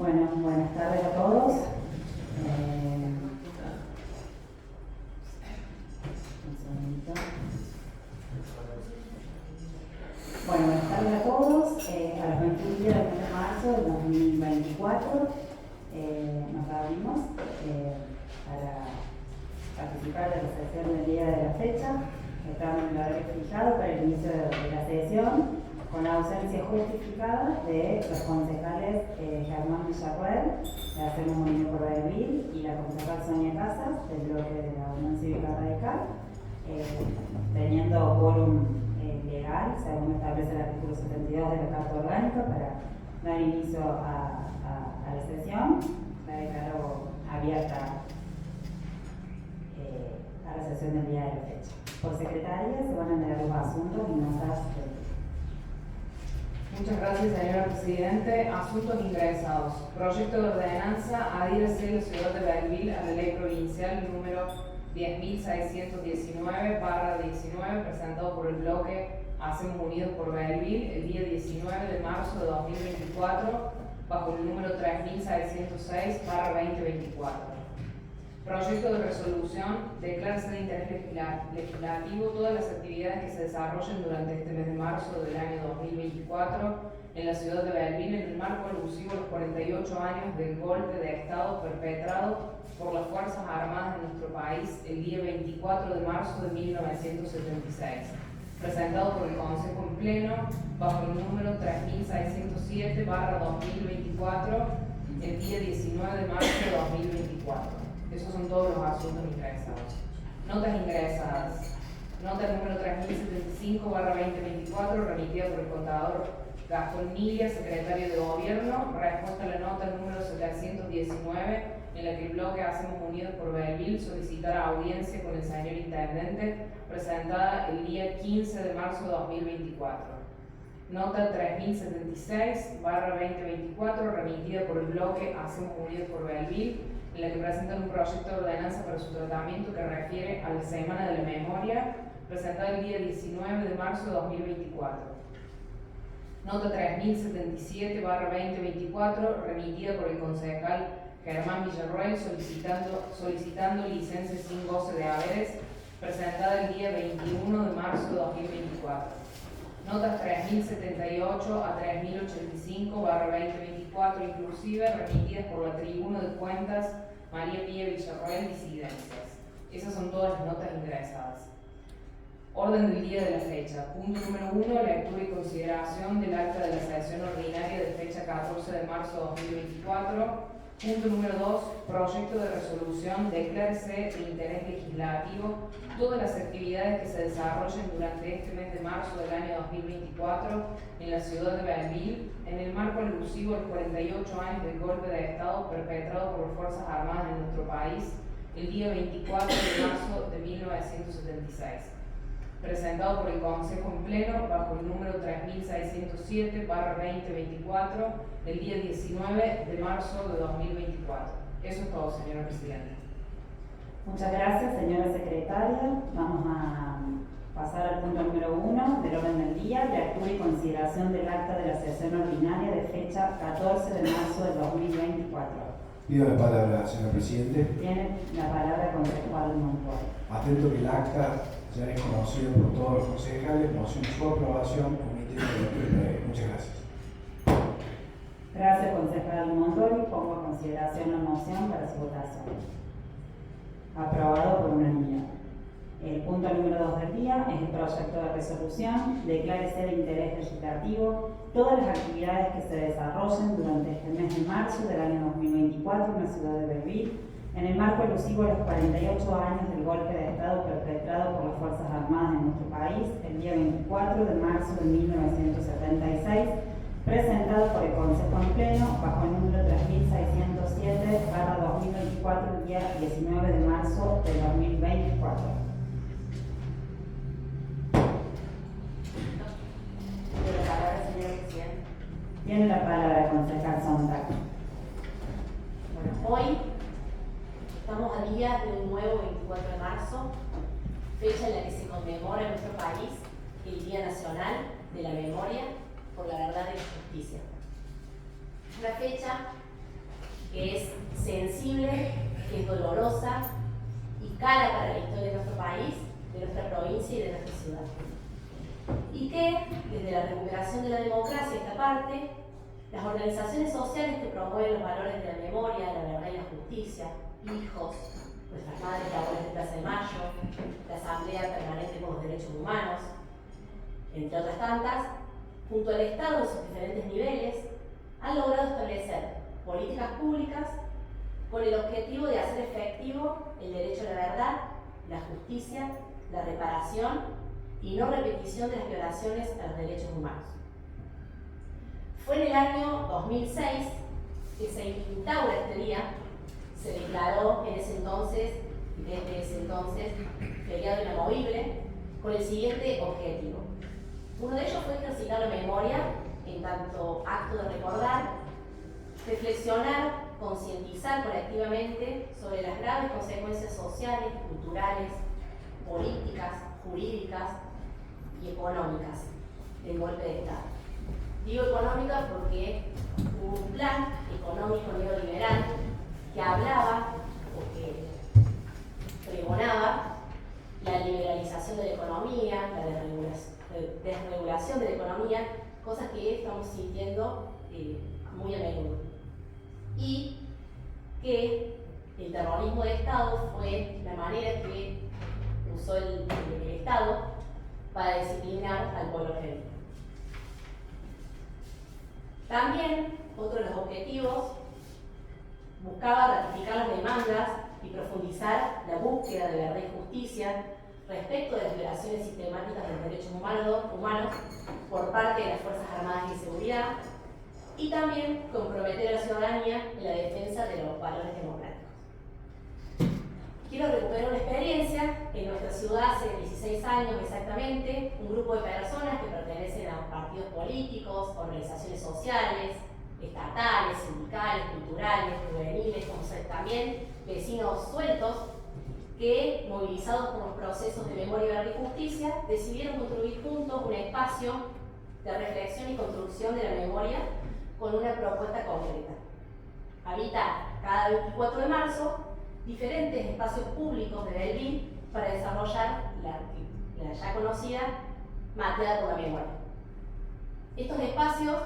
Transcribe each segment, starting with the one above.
Bueno, buenas tardes a todos. Un segundito. Bueno, buenas tardes a todos. A las 21 días del mes de marzo del 2024 nos reunimos para participar de la sesión del día de la fecha. Estamos en el horario fijado para el inicio de la sesión, con la ausencia justificada de los concejales Germán Villarroel, de Hacemos Movimiento por Belville, y la concejal Sonia Casas, del bloque de la Unión Cívica Radical, teniendo quórum legal, según establece el artículo 72 de la Carta Orgánica, para dar inicio a la sesión. La declaro abierta a la sesión del día de la fecha. Por secretaria se van a leer los asuntos y notas. Muchas gracias, señora Presidente. Asuntos ingresados. Proyecto de ordenanza adhiere la ciudad de Belville a la ley provincial número 10.619/19, presentado por el bloque Hacemos Unidos por Belville el día 19 de marzo de 2024, bajo el número 3606/2024. Proyecto de resolución: declararse de interés legislativo todas las actividades que se desarrollen durante este mes de marzo del año 2024 en la ciudad de Belville en el marco alusivo a los 48 años del golpe de Estado perpetrado por las Fuerzas Armadas de nuestro país el día 24 de marzo de 1976, presentado por el Consejo en Pleno bajo el número 3607/2024 el día 19 de marzo de 2024. Esos son todos los asuntos ingresados. Notas ingresadas. Nota número 3075/2024, remitida por el contador Gastón Milla, secretario de Gobierno. Respuesta a la nota número 719, en la que el bloque Hacemos Unidos por Belville solicitara audiencia con el señor Intendente, presentada el día 15 de marzo de 2024. Nota 3076/2024, remitida por el bloque Hacemos Unidos por Belville, en la que presentan un proyecto de ordenanza para su tratamiento que refiere a la Semana de la Memoria, presentada el día 19 de marzo de 2024. Nota 3077/2024, remitida por el concejal Germán Villarroel, solicitando licencia sin goce de haberes, presentada el día 21 de marzo de 2024. Notas 3078 a 3085/2024, inclusive, remitidas por la Tribuna de Cuentas María Pía Villarroel, disidencias. Esas son todas las notas ingresadas. Orden del día de la fecha. Punto número 1, lectura y consideración del acta de la sesión ordinaria de fecha 14 de marzo de 2024. Punto número 2, proyecto de resolución: declárese de interés legislativo todas las actividades que se desarrollen durante este mes de marzo del año 2024 en la ciudad de Belville, en el marco alusivo a los 48 años del golpe de Estado perpetrado por las Fuerzas Armadas de nuestro país el día 24 de marzo de 1976. Presentado por el Consejo en Pleno bajo el número 3607/2024 el día 19 de marzo de 2024. Eso es todo, señora Presidenta. Muchas gracias, señora secretaria. Vamos a pasar al punto número 1 del orden del día: lectura y consideración del acta de la sesión ordinaria de fecha 14 de marzo de 2024. Pido la palabra, señor presidente. Tiene la palabra el concejal Montoya. Atento que el acta ya es conocido por todos los concejales, moción su aprobación, omitiendo el lectura breve. Muchas gracias. Gracias, concejal Montoya. Pongo a consideración la moción para su votación. Aprobado por unanimidad. El punto número 2 del día es el proyecto de resolución: declárese de interés legislativo todas las actividades que se desarrollen durante este mes de marzo del año 2024 en la ciudad de Belville, en el marco alusivo a los 48 años del golpe de Estado perpetrado por las Fuerzas Armadas de nuestro país el día 24 de marzo de 1976, presentado por el Consejo en Pleno bajo el número 3607/2024 el día 19 de marzo de 2024. Tiene la palabra, señor presidente. Tiene la palabra, concejal Sontag. Bueno, hoy estamos a días de un nuevo 24 de marzo, fecha en la que se conmemora en nuestro país el Día Nacional de la Memoria por la Verdad y la Justicia. Una fecha que es sensible, que es dolorosa y cala para la historia de nuestro país, de nuestra provincia y de nuestra ciudad. Y que, desde la recuperación de la democracia, esta parte, las organizaciones sociales que promueven los valores de la memoria, la verdad y la justicia, hijos, nuestras madres y abuelas de Plaza de Mayo, la Asamblea Permanente por los Derechos Humanos, entre otras tantas, junto al Estado en sus diferentes niveles, han logrado establecer políticas públicas con el objetivo de hacer efectivo el derecho a la verdad, la justicia, la reparación y no repetición de las violaciones a los derechos humanos. Fue en el año 2006 que se instaura este día, se declaró en ese entonces, desde ese entonces, feriado inamovible, con el siguiente objetivo. Uno de ellos fue ejercitar la memoria en tanto acto de recordar, reflexionar, concientizar colectivamente sobre las graves consecuencias sociales, culturales, políticas, jurídicas y económicas del golpe de Estado. Digo económica porque hubo un plan económico neoliberal que hablaba o que pregonaba la liberalización de la economía, la desregulación de la economía, cosas que estamos sintiendo muy a menudo. Y que el terrorismo de Estado fue la manera que usó el Estado para disciplinar al pueblo argentino. También, otro de los objetivos, buscaba ratificar las demandas y profundizar la búsqueda de verdad y justicia respecto de las violaciones sistemáticas de los derechos humanos por parte de las Fuerzas Armadas y de Seguridad, y también comprometer a la ciudadanía en la defensa de los valores democráticos. Quiero recuperar una experiencia. En nuestra ciudad hace 16 años exactamente, un grupo de personas que pertenecen a partidos políticos, organizaciones sociales, estatales, sindicales, culturales, juveniles, como también vecinos sueltos, que, movilizados por los procesos de memoria, verdad y justicia, decidieron construir juntos un espacio de reflexión y construcción de la memoria con una propuesta concreta: habitar cada 24 de marzo diferentes espacios públicos de Belvin para desarrollar la ya conocida Mateada por la Memoria. Estos espacios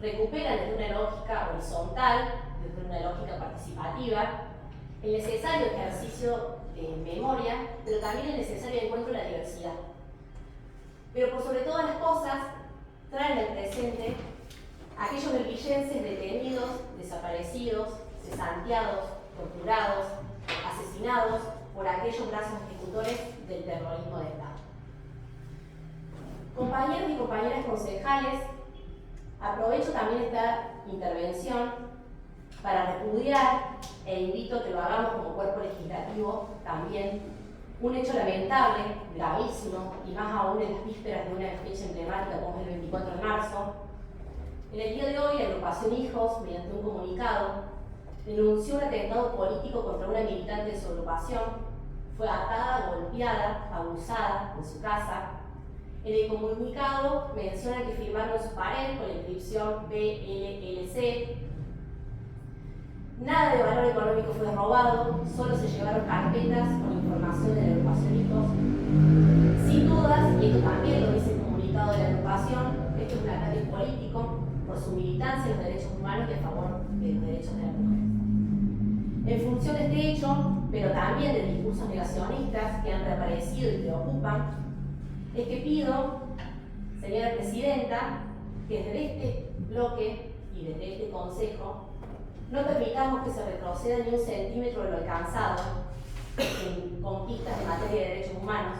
recuperan desde una lógica horizontal, desde una lógica participativa, el necesario ejercicio de memoria, pero también el necesario encuentro de la diversidad. Pero por sobre todas las cosas, traen al presente aquellos belvillenses detenidos, desaparecidos, cesanteados, torturados, asesinados por aquellos brazos ejecutores del terrorismo de Estado. Compañeros y compañeras concejales, aprovecho también esta intervención para repudiar, e invito a que lo hagamos como cuerpo legislativo también, un hecho lamentable, gravísimo, y más aún en las vísperas de una fecha emblemática como es el 24 de marzo. En el día de hoy, la agrupación Hijos, mediante un comunicado, denunció un atentado político contra una militante de su agrupación. Fue atada, golpeada, abusada en su casa. En el comunicado menciona que firmaron en su pared con la inscripción BLLC. Nada de valor económico fue robado, solo se llevaron carpetas con información de la agrupación Hijos. Sin dudas, y esto también lo dice el comunicado de la agrupación, esto es un ataque político por su militancia en los derechos humanos y a favor de los derechos de las mujeres. En función de este hecho, pero también de discursos negacionistas que han reaparecido y preocupan, es que pido, señora Presidenta, que desde este bloque y desde este Consejo no permitamos que se retroceda ni un centímetro de lo alcanzado en conquistas en materia de derechos humanos,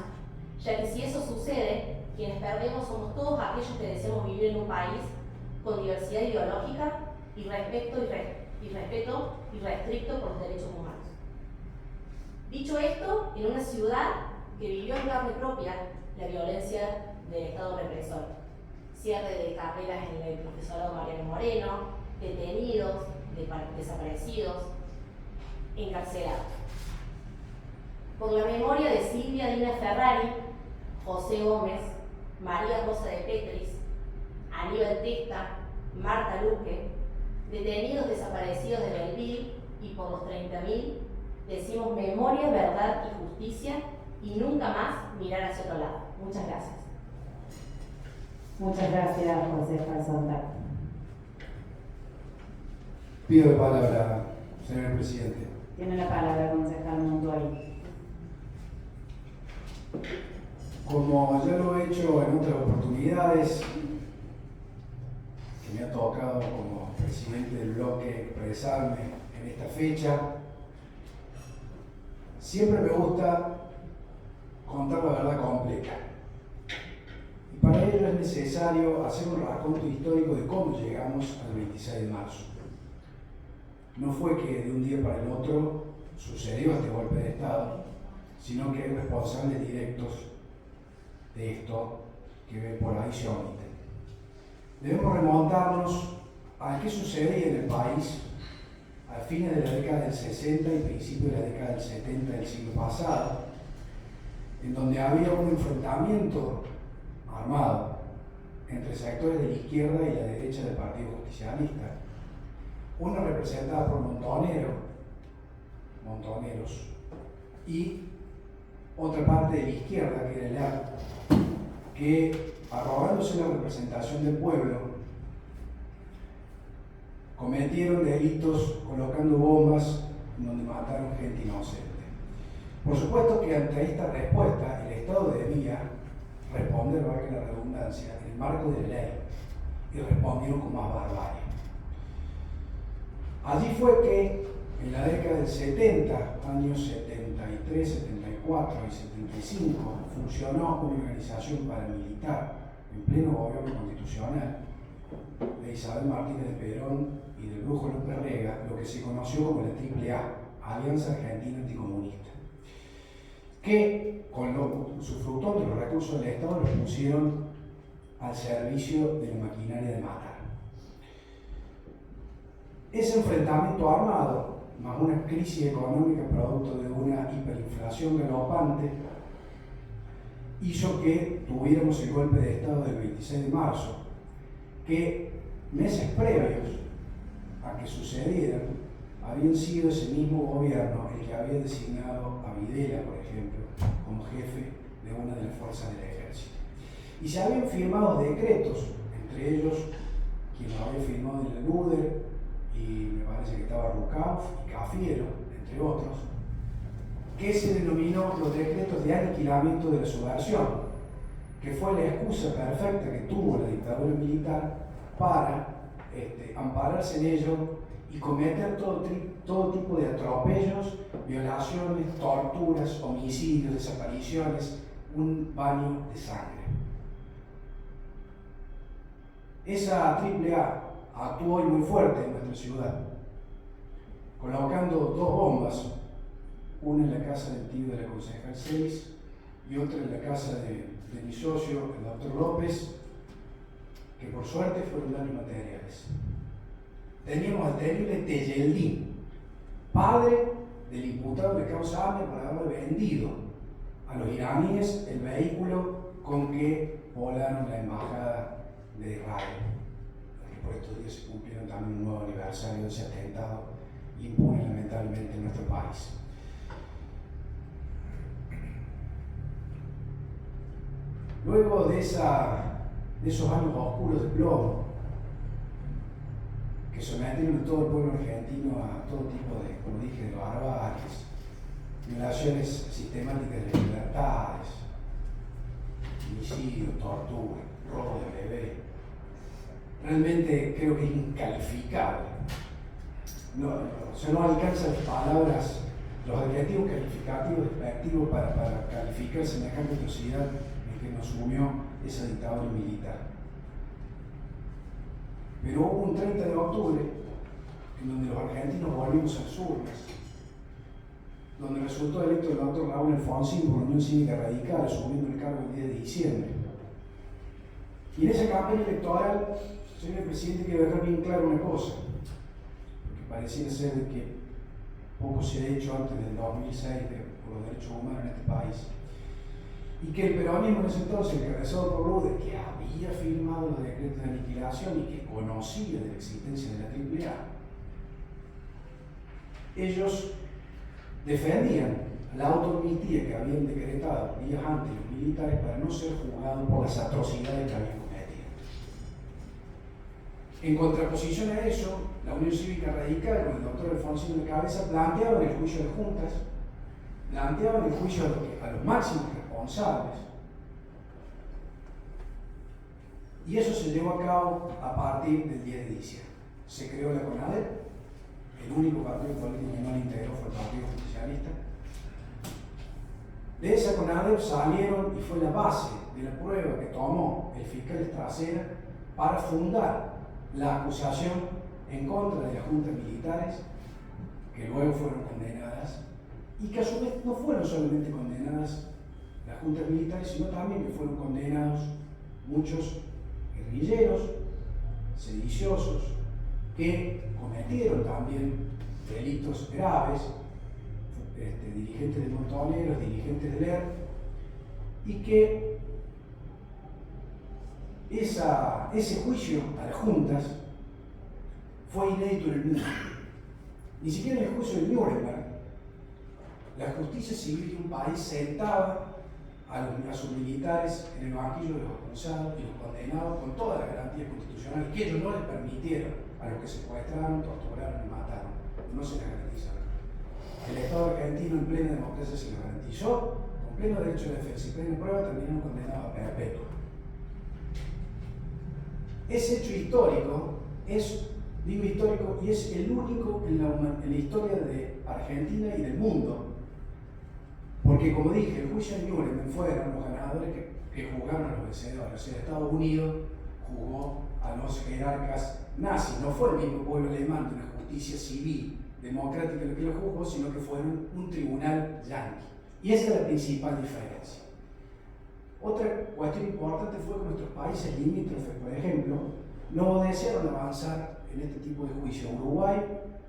ya que si eso sucede, quienes perdemos somos todos aquellos que deseamos vivir en un país con diversidad ideológica y respeto irrestricto por los derechos humanos. Dicho esto, en una ciudad que vivió en carne propia la violencia del Estado represor, cierre de carreras en el profesorado Mariano Moreno, detenidos, desaparecidos, encarcelados. Por la memoria de Silvia Dina Ferrari, José Gómez, María Rosa de Petris, Aníbal Testa, Marta Luque, detenidos desaparecidos de Belville y por los 30.000, decimos memoria, verdad y justicia y nunca más mirar hacia otro lado. Muchas gracias. Muchas gracias, concejal Sontag. Pido la palabra, señor presidente. Tiene la palabra, concejal Montoy. Como ya lo he hecho en otras oportunidades, que me ha tocado como presidente del bloque expresarme en esta fecha, siempre me gusta contar la verdad completa. Y para ello es necesario hacer un raconto histórico de cómo llegamos al 26 de marzo. No fue que de un día para el otro sucedió este golpe de Estado, sino que hay responsables directos de esto que por ahí se omiten. Debemos remontarnos a qué sucedía en el país a fines de la década del 60 y principios de la década del 70 del siglo pasado, en donde había un enfrentamiento armado entre sectores de la izquierda y la derecha del Partido Justicialista, uno representada por montoneros, y otra parte de la izquierda, que era el ARC, que, arrogándose la representación del pueblo, cometieron delitos colocando bombas en donde mataron gente inocente. Por supuesto que ante esta respuesta el Estado debía responder, valga la redundancia, en el marco de la ley, y respondieron con más barbarie. Allí fue que en la década del 70, años 73, 74 y 75, funcionó una organización paramilitar en pleno gobierno constitucional de Isabel Martínez de Perón y del Brujo López Rega, lo que se conoció como la AAA, Alianza Argentina Anticomunista, que con usufructuando de los recursos del Estado los pusieron al servicio de la maquinaria de matar. Ese enfrentamiento armado, más una crisis económica producto de una hiperinflación galopante, hizo que tuviéramos el golpe de Estado del 26 de marzo, que meses previos a que sucediera, habían sido ese mismo gobierno el que había designado a Videla, por ejemplo, como jefe de una de las fuerzas del ejército. Y se habían firmado decretos, entre ellos quien lo había firmado en la LUDER, y me parece que estaba Rucauf y Cafiero, entre otros, que se denominó los decretos de aniquilamiento de la subversión, que fue la excusa perfecta que tuvo la dictadura militar para ampararse en ello y cometer todo tipo de atropellos, violaciones, torturas, homicidios, desapariciones, un baño de sangre. Esa AAA actuó hoy muy fuerte en nuestra ciudad, colocando dos bombas, una en la casa del tío de la concejal 6 y otra en la casa de mi socio, el doctor López, que por suerte fueron daños materiales. Teníamos al teniente Tejeldín, padre del imputado de causa AMIA por haber vendido a los iraníes el vehículo con que volaron la embajada de Israel. Por estos días se cumplieron también un nuevo aniversario de ese atentado impune lamentablemente en nuestro país. Luego de esos años oscuros de plomo que sometieron a todo el pueblo argentino a todo tipo de, como dije, de barbaries, violaciones sistemáticas de las libertades, homicidio, tortura, robo de bebé, realmente creo que es incalificable. No alcanzan las palabras, los adjetivos calificativos despectivos para calificar semejante atrocidad en que nos sumió esa dictadura militar. Pero hubo un 30 de octubre en donde los argentinos volvimos a las urnas, donde resultó electo el doctor Raúl Alfonsín por la Unión Cívica Radical, asumiendo el cargo el 10 de diciembre. Y en esa campaña electoral, señor presidente, quiero dejar bien claro una cosa, porque pareciera ser que poco se ha hecho antes del 2006 por los derechos humanos en este país. y que el peronismo en ese entonces, encabezado por Luder, que había firmado los decretos de aniquilación y que conocía de la existencia de la AAA, ellos defendían la autoamnistía que habían decretado días antes los militares para no ser juzgados por las atrocidades que habían cometido. En contraposición a eso, la Unión Cívica Radical, con el doctor Alfonsín de cabeza, planteaban el juicio de juntas, planteaban el juicio a los máximos responsables, y eso se llevó a cabo a partir del 10 de diciembre. Se creó la CONADEP, el único partido político que no la integró fue el Partido Justicialista. De esa CONADEP salieron, y fue la base de la prueba que tomó el fiscal Estracera para fundar la acusación en contra de las juntas militares, que luego fueron condenadas, y que a su vez no fueron solamente condenadas las juntas militares, sino también que fueron condenados muchos guerrilleros, sediciosos, que cometieron también delitos graves, dirigentes de Montoneros, dirigentes del ERP, y que ese juicio a las juntas fue inédito en el mundo. Ni siquiera en el juicio de Nuremberg, la justicia civil de un país sentaba a sus militares en el banquillo de los acusados y los condenados con todas las garantías constitucionales que ellos no les permitieron a los que secuestraron, torturaron y mataron. No se les garantizaron. El Estado argentino en plena democracia se lo garantizó, con pleno derecho de defensa y plena prueba, terminaron condenados a perpetuo. Ese hecho histórico digo histórico, y es el único en la historia de Argentina y del mundo. Porque, como dije, el juicio de Nuremberg fueron los ganadores que juzgaron a los vencedores. O sea, Estados Unidos juzgó a los jerarcas nazis. No fue el mismo pueblo alemán de una justicia civil democrática lo que lo juzgó, sino que fueron un tribunal yanqui. Y esa es la principal diferencia. Otra cuestión importante fue que nuestros países limítrofes, por ejemplo, no desearon avanzar en este tipo de juicio. Uruguay,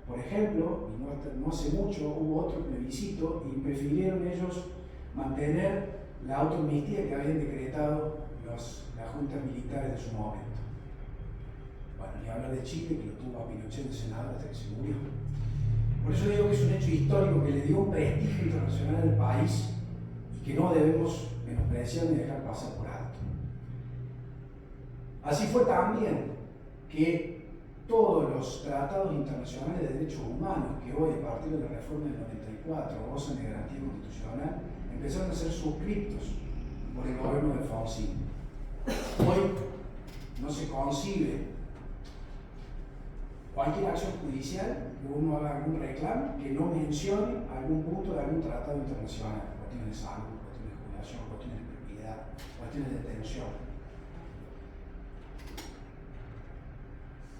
por ejemplo, y no hace mucho hubo otro plebiscito y prefirieron ellos mantener la autoamnistía que habían decretado las juntas militares de su momento. Bueno, ni hablar de Chile, que lo tuvo a Pinochet de senador hasta que se murió. Por eso digo que es un hecho histórico que le dio un prestigio internacional al país y que no debemos menospreciar ni dejar pasar por alto. Así fue también que todos los tratados internacionales de derechos humanos que hoy, a partir de la reforma del 94, gozan de garantía constitucional, empezaron a ser suscriptos por el gobierno de Alfonsín. Hoy no se concibe cualquier acción judicial que uno haga algún reclamo que no mencione algún punto de algún tratado internacional, cuestiones de salud, cuestiones de jubilación, cuestiones de propiedad, cuestiones de detención.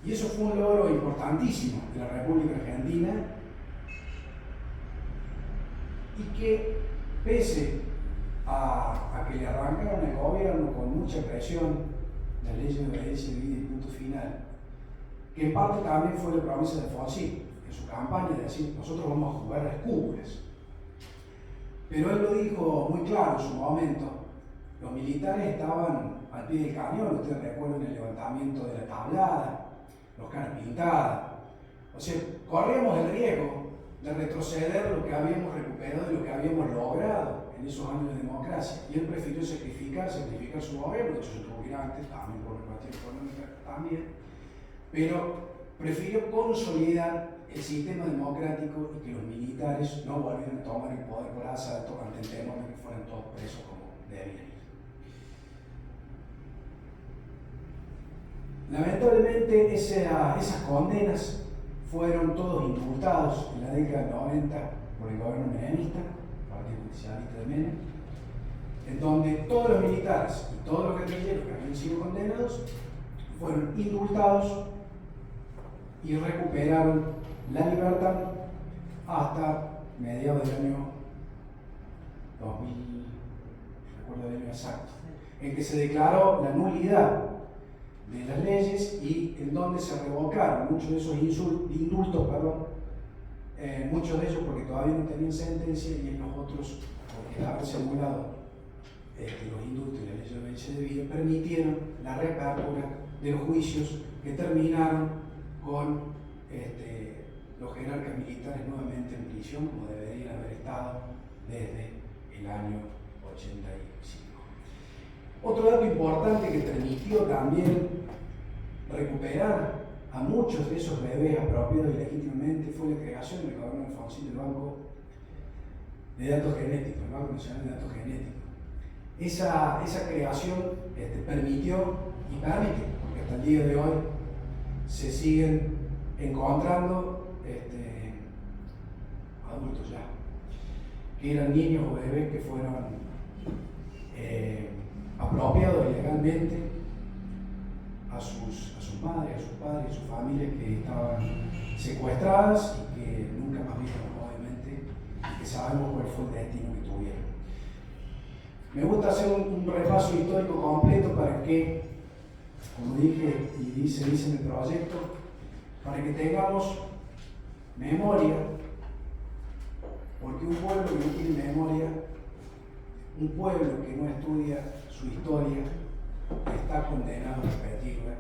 Y eso fue un logro importantísimo de la República Argentina y que, pese a que le arrancaron el gobierno con mucha presión las leyes de obediencia debida y punto final, que en parte también fue la promesa de Alfonsín en su campaña de decir nosotros vamos a jugar las cúpulas. Pero él lo dijo muy claro en su momento, los militares estaban al pie del cañón, ustedes recuerdan el levantamiento de la tablada, los caras pintadas, o sea, corríamos el riesgo de retroceder lo que habíamos recuperado y lo que habíamos logrado en esos años de democracia, y él prefirió sacrificar su gobierno, de hecho se tuvo que ir antes, también por una cuestión económica también, pero prefirió consolidar el sistema democrático y que los militares no volvieran a tomar el poder por asalto ante el temor de que fueran todos presos como debían ir. Lamentablemente esas condenas fueron todos indultados en la década del 90 por el gobierno menemista, Partido Justicialista de Menem, en donde todos los militares y todos los guerrilleros que habían sido condenados fueron indultados y recuperaron la libertad hasta mediados del año 2000, recuerdo el año exacto, en que se declaró la nulidad de las leyes y en donde se revocaron muchos de esos indultos, muchos de ellos porque todavía no tenían sentencia y en los otros porque haberse anulado los indultos y la ley de violencia de vida permitieron la reapertura de los juicios que terminaron con los jerarcas militares nuevamente en prisión, como deberían haber estado desde el año 85. Otro dato importante que permitió también recuperar a muchos de esos bebés apropiados ilegítimamente fue la creación del gobierno de Alfonsín del Banco de Datos Genéticos, el Banco Nacional de Datos Genéticos. Esa creación permitió y permite, porque hasta el día de hoy se siguen encontrando adultos ya, que eran niños o bebés que fueron apropiados ilegalmente a sus madres, a sus padres, a sus familias que estaban secuestradas y que nunca más vieron, obviamente, y que sabemos cuál fue el destino que tuvieron. Me gusta hacer un repaso histórico completo para que, como dije y dice en el proyecto, para que tengamos memoria, porque un pueblo que no tiene memoria, un pueblo que no estudia su historia, está condenado a repetirla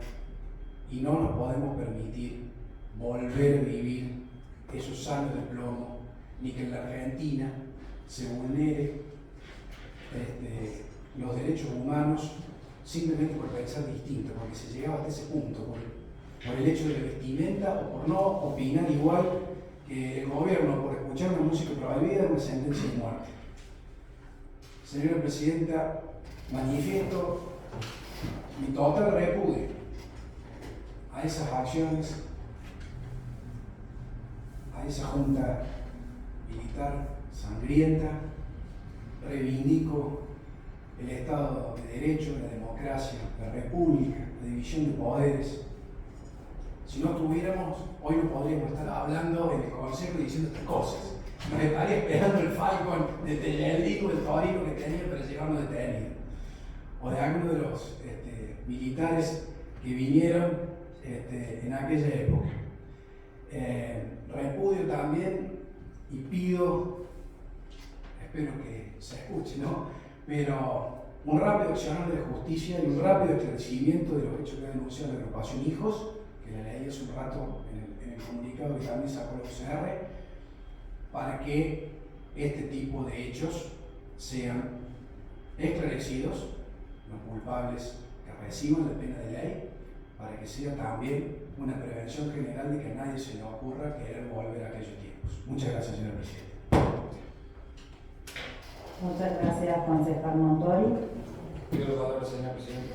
y no nos podemos permitir volver a vivir esos años de plomo, ni que en la Argentina se vulnere los derechos humanos simplemente por pensar distinto, porque se llegaba hasta ese punto, por el hecho de la vestimenta o por no opinar igual que el gobierno, por escuchar una música prohibida, una sentencia de muerte. Señora Presidenta, manifiesto mi total repudio a esas acciones, a esa junta militar sangrienta. Reivindico el Estado de Derecho, la democracia, la república, la división de poderes. Si no tuviéramos, hoy no podríamos estar hablando en el Consejo y diciendo estas cosas. Nos estaría esperando el Falcon de Tellerdico, el Torino que tenía para llevarnos detenidos. O de alguno de los militares que vinieron en aquella época. Repudio también y pido, espero que se escuche, ¿no? Pero un rápido accionar de la justicia y un rápido esclarecimiento de los hechos que ha denunciado la agrupación Hijos, que la leí hace un rato en el comunicado que también sacó la UCR, para que este tipo de hechos sean esclarecidos, los culpables que reciban la pena de ley, para que sea también una prevención general de que a nadie se le ocurra querer volver a aquellos tiempos. Muchas gracias, señora Presidenta. Muchas gracias, concejal Montori. Pido la palabra, señora Presidenta.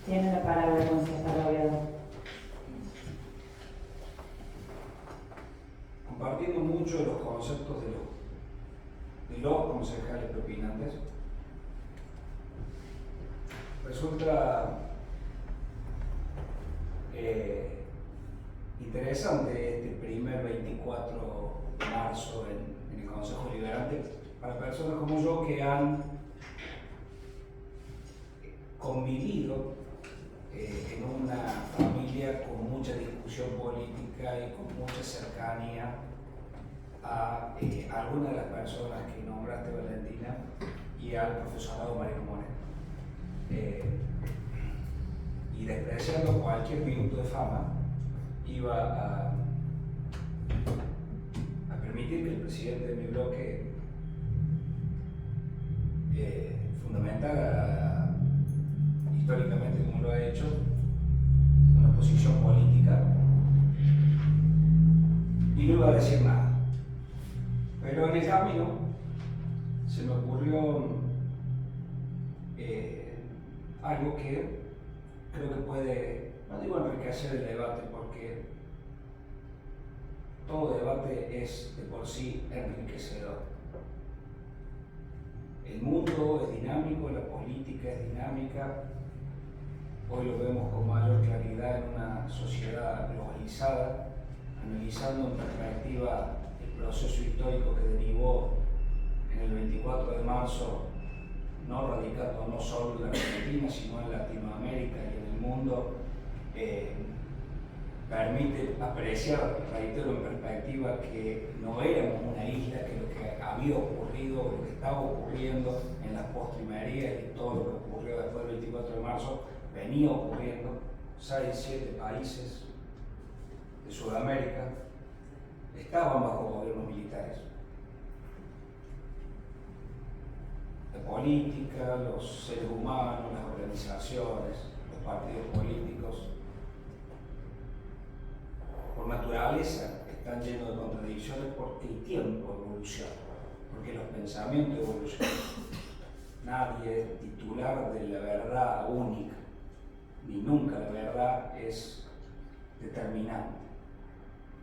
Tiene la palabra el concejal Oviedo. Compartiendo mucho de los conceptos de los concejales propinantes, resulta interesante este primer 24 de marzo en el Consejo Deliberante para personas como yo que han convivido en una familia con mucha discusión política y con mucha cercanía a algunas de las personas que nombraste, Valentina, y al profesorado Mariano Moreno. Y despreciando cualquier minuto de fama, iba a permitir que el presidente de mi bloque fundamentara históricamente, como lo ha hecho, una posición política, y no iba a decir nada. Pero en el camino se me ocurrió algo que creo que puede, no digo enriquecer el debate, porque todo debate es de por sí enriquecedor. El mundo es dinámico, la política es dinámica. Hoy lo vemos con mayor claridad en una sociedad globalizada, analizando en perspectiva el proceso histórico que derivó en el 24 de marzo, no radicando no solo en la Argentina, sino en Latinoamérica y en el mundo, permite apreciar, reitero en perspectiva, que no éramos una isla, que lo que había ocurrido, lo que estaba ocurriendo en las postrimerías y todo lo que ocurrió después del 24 de marzo venía ocurriendo. 6, 7 países de Sudamérica estaban bajo gobiernos militares. La política, los seres humanos, las organizaciones, los partidos políticos, por naturaleza están llenos de contradicciones porque el tiempo evoluciona, porque los pensamientos evolucionan. Nadie es titular de la verdad única, ni nunca la verdad es determinante.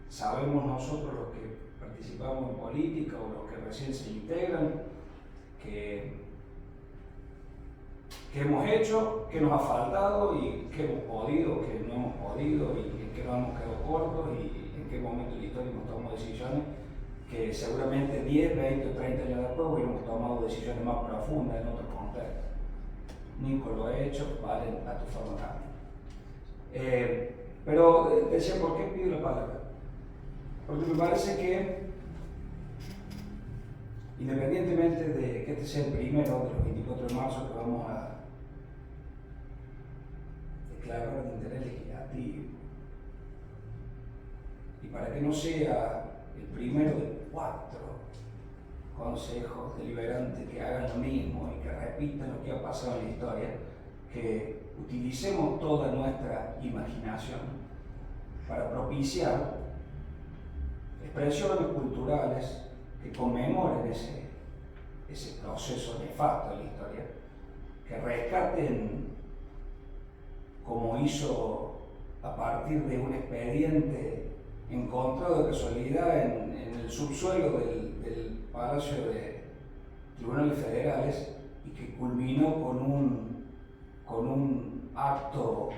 Sabemos nosotros los que participamos en política o los que recién se integran que hemos hecho, que nos ha faltado y que hemos podido, que no hemos podido y en que nos hemos quedado cortos y en qué momento de la historia hemos tomado decisiones que seguramente 10, 20 o 30 años después hubiéramos tomado decisiones más profundas en otros contextos. Nico lo ha hecho, vale, a tu forma también. Pero decía, ¿por qué pido la palabra? Porque me parece que, independientemente de que este sea el primero de los 24 de marzo que vamos a declarar de interés legislativo, y para que no sea el primero de 4 consejos deliberantes que hagan lo mismo y que repitan lo que ha pasado en la historia, que utilicemos toda nuestra imaginación para propiciar expresiones culturales que conmemoren ese proceso nefasto de la historia, que rescaten, como hizo a partir de un expediente encontrado de casualidad en el subsuelo del Palacio de Tribunales Federales y que culminó con un acto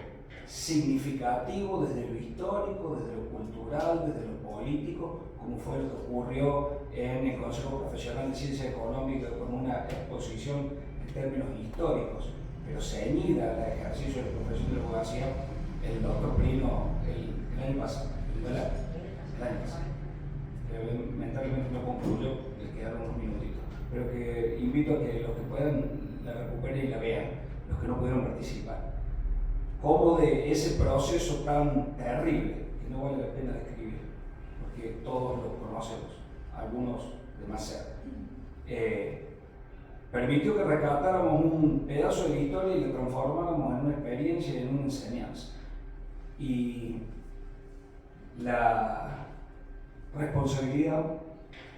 significativo desde lo histórico, desde lo cultural, desde lo político, como fue lo que ocurrió en el Consejo Profesional de Ciencia Económica con una exposición en términos históricos, pero ceñida al ejercicio de la profesión de la abogacía, el doctor Prino el año pasado, el año pasado. Lamentablemente no concluyó, le quedaron unos minutitos, pero que invito a que los que puedan la recuperen y la vean, los que no pudieron participar. Como de ese proceso tan terrible, que no vale la pena describir, porque todos lo conocemos, algunos de más cerca, permitió que rescatáramos un pedazo de la historia y lo transformáramos en una experiencia y en una enseñanza. Y la responsabilidad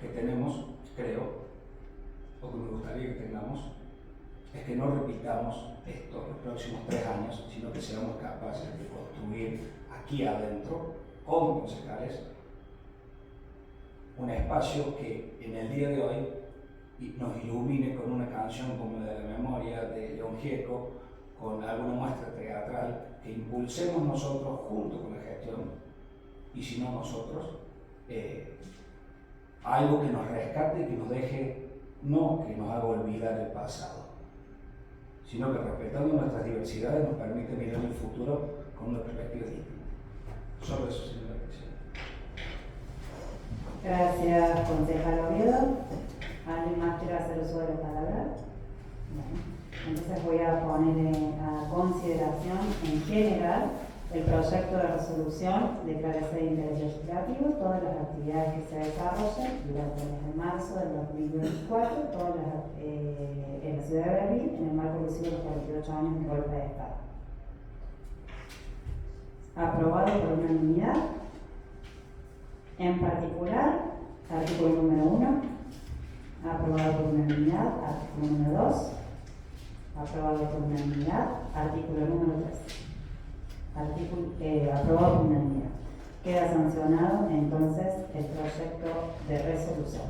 que tenemos, creo, o que me gustaría que tengamos, es que no repitamos esto los próximos 3 años, sino que seamos capaces de construir aquí adentro, como concejales, un espacio que en el día de hoy nos ilumine con una canción como la de la memoria de León Gieco, con alguna muestra teatral, que impulsemos nosotros junto con la gestión, y si no nosotros, algo que nos rescate y que nos deje, no que nos haga olvidar el pasado, sino que respetando nuestras diversidades nos permite mirar el futuro con una perspectiva distinta. Solo eso, señora presidenta. Gracias, concejal Oviedo. ¿Alguien más quiere hacer uso de la palabra? Bueno, entonces voy a poner a consideración en general el proyecto de resolución de declaración de interés legislativo, todas las actividades que se desarrollen durante el mes de marzo del 2024, todas en la ciudad de Berlín, en el marco alusivo de los 48 años del golpe de Estado. Aprobado por unanimidad. En particular, artículo número 1, aprobado por unanimidad, artículo número 2, aprobado por unanimidad, artículo número 3. Aprobado por unanimidad. Queda sancionado entonces el proyecto de resolución.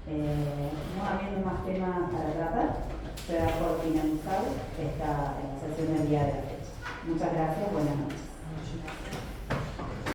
No habiendo más temas para tratar, se da por finalizado esta sesión del día de la fecha. Muchas gracias, buenas noches.